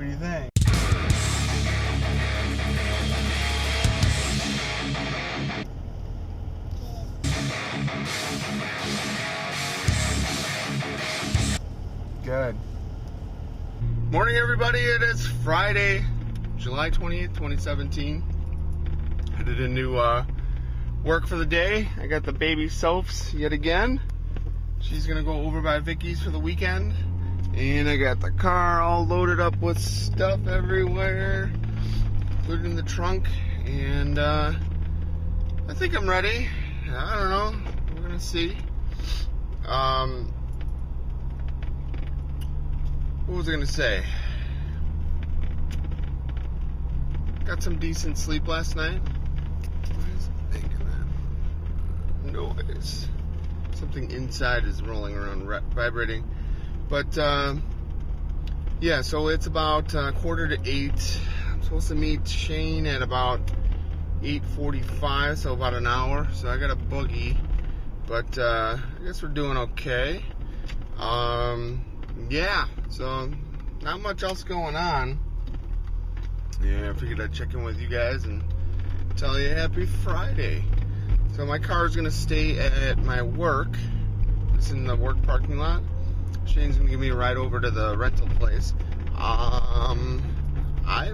What do you think? Good. Morning, everybody. It is Friday, July 28th, 2017. I did a new work for the day. I got the baby Sophs yet again. She's gonna go over by Vicky's for the weekend. And I got the car all loaded up with stuff everywhere, including the trunk. And I think I'm ready. I don't know. We're gonna see. What was I gonna say? Got some decent sleep last night. What is it making that noise? Something inside is rolling around, vibrating. But yeah, so it's about 7:45. I'm supposed to meet Shane at about 8:45, so about an hour. So I got a boogie, but I guess we're doing okay. Yeah, so not much else going on. Yeah, I figured I'd check in with you guys and tell you happy Friday. So my car is gonna stay at my work. It's in the work parking lot. Shane's gonna give me a ride over to the rental place. I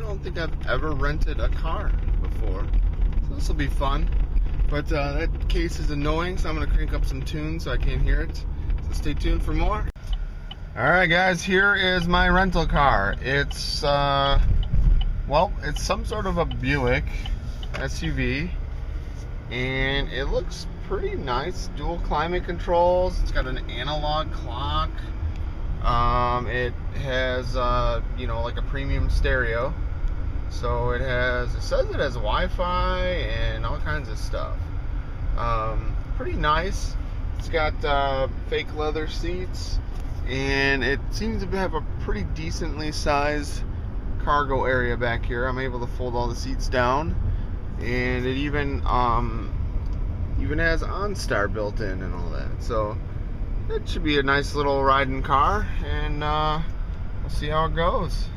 don't think I've ever rented a car before, so this will be fun. But that case is annoying, so I'm gonna crank up some tunes so I can't hear it. So stay tuned for more. Alright guys, here is my rental car. It's well, it's some sort of a Buick SUV, and it looks pretty nice. Dual climate controls. It's got an analog clock. It has you know, like a premium stereo. So it says it has Wi-Fi and all kinds of stuff. Pretty nice. It's got fake leather seats, and it seems to have a pretty decently sized cargo area back here. I'm able to fold all the seats down, and it even has OnStar built in and all that. So it should be a nice little riding car, and we'll see how it goes.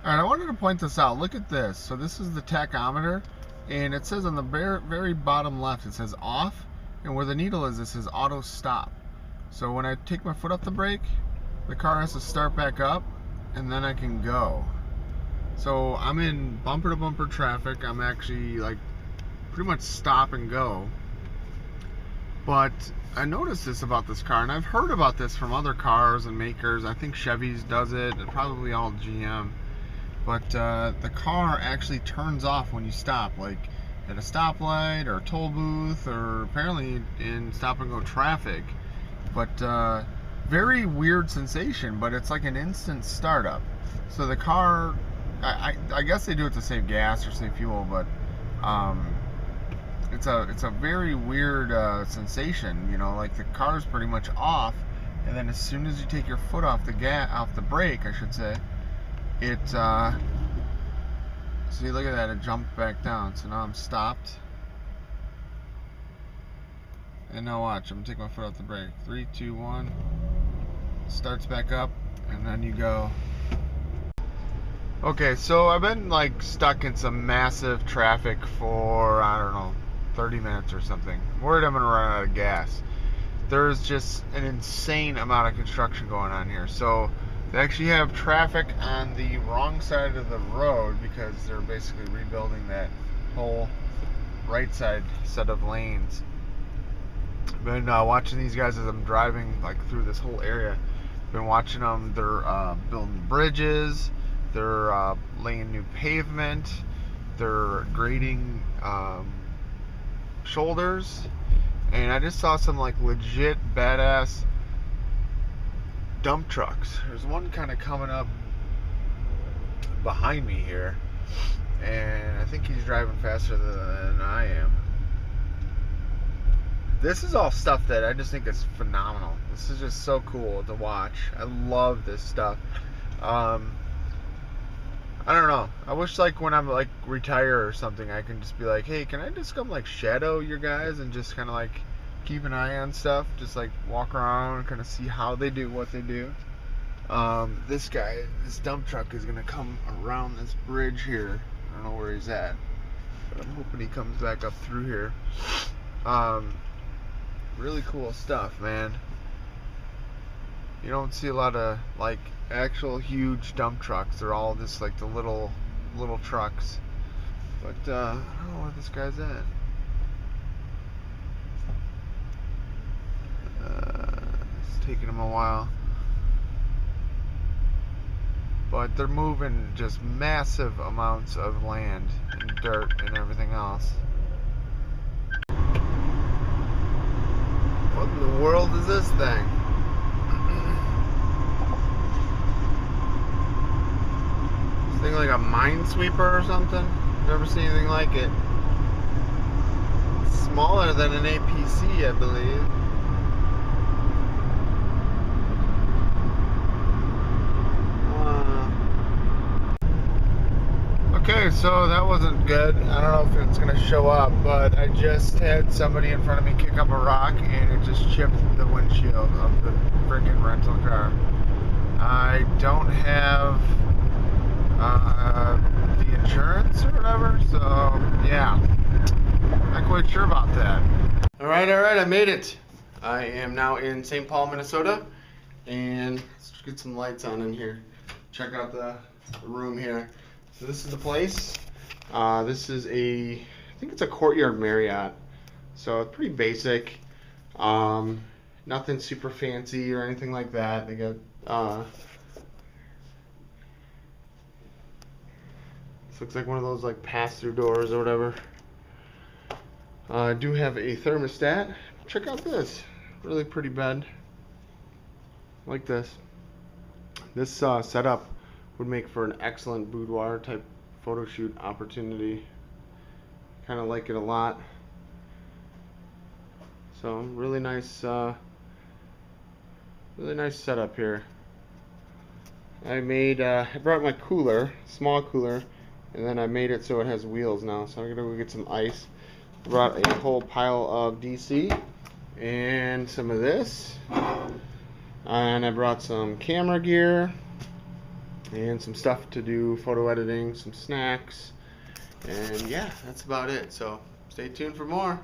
Alright, I wanted to point this out. Look at this. So this is the tachometer, and it says on the very bottom left, it says off, and where the needle is, it says auto stop. So when I take my foot off the brake, the car has to start back up, and then I can go. So I'm in bumper to bumper traffic. I'm actually like pretty much stop and go. But I noticed this about this car, and I've heard about this from other cars and makers. I think Chevy's does it, and probably all GM. But the car actually turns off when you stop, like at a stoplight or a toll booth, or apparently in stop and go traffic. But very weird sensation, but it's like an instant startup. So the car, I guess they do it to save gas or save fuel, but it's a very weird sensation. You know, like the car's pretty much off, and then as soon as you take your foot off the brake, I should say, it see, look at that, it jumped back down. So now I'm stopped, and now watch, I'm taking my foot off the brake. 3, 2, 1, starts back up, and then you go. Okay, so I've been like stuck in some massive traffic for, I don't know, 30 minutes or something. I'm worried I'm gonna run out of gas. There's just an insane amount of construction going on here. So they actually have traffic on the wrong side of the road because they're basically rebuilding that whole right side set of lanes. I've been watching these guys as I'm driving like through this whole area. Been watching them. They're building bridges. They're laying new pavement. They're grading shoulders. And I just saw some like legit badass dump trucks. There's one kind of coming up behind me here, and I think he's driving faster than I am. this is all stuff that I just think is phenomenal. This is just so cool to watch. I love this stuff. I don't know. I wish like when I'm like retire or something, I can just be like, hey, can I just come like shadow your guys and just kind of like keep an eye on stuff, just like walk around and kind of see how they do what they do. This dump truck is gonna come around this bridge here. I don't know where he's at, but I'm hoping he comes back up through here. Really cool stuff, man. You don't see a lot of like actual huge dump trucks. They're all just like the little trucks. But I don't know where this guy's at. It's taking him a while. But they're moving just massive amounts of land and dirt and everything else. What in the world is this thing? This thing like a minesweeper or something? Never seen anything like it. It's smaller than an APC, I believe. Okay, so that wasn't good. I don't know if it's gonna show up, but I just had somebody in front of me kick up a rock and it just chipped the windshield of the freaking rental car. I don't have the insurance or whatever, so yeah, not quite sure about that. All right, I made it. I am now in St. Paul, Minnesota, and let's get some lights on in here. Check out the room here. So this is the place. This is I think it's a Courtyard Marriott. So it's pretty basic. Nothing super fancy or anything like that. They got, this looks like one of those like pass-through doors or whatever. I do have a thermostat. Check out this. Really pretty bed. Like this. This setup would make for an excellent boudoir type photo shoot opportunity. Kind of like it a lot. So really nice setup here. I brought my cooler, small cooler, and then I made it so it has wheels now. So I'm gonna go get some ice. I brought a whole pile of DC and some of this, and I brought some camera gear and some stuff to do photo editing, some snacks, and yeah, that's about it. So stay tuned for more.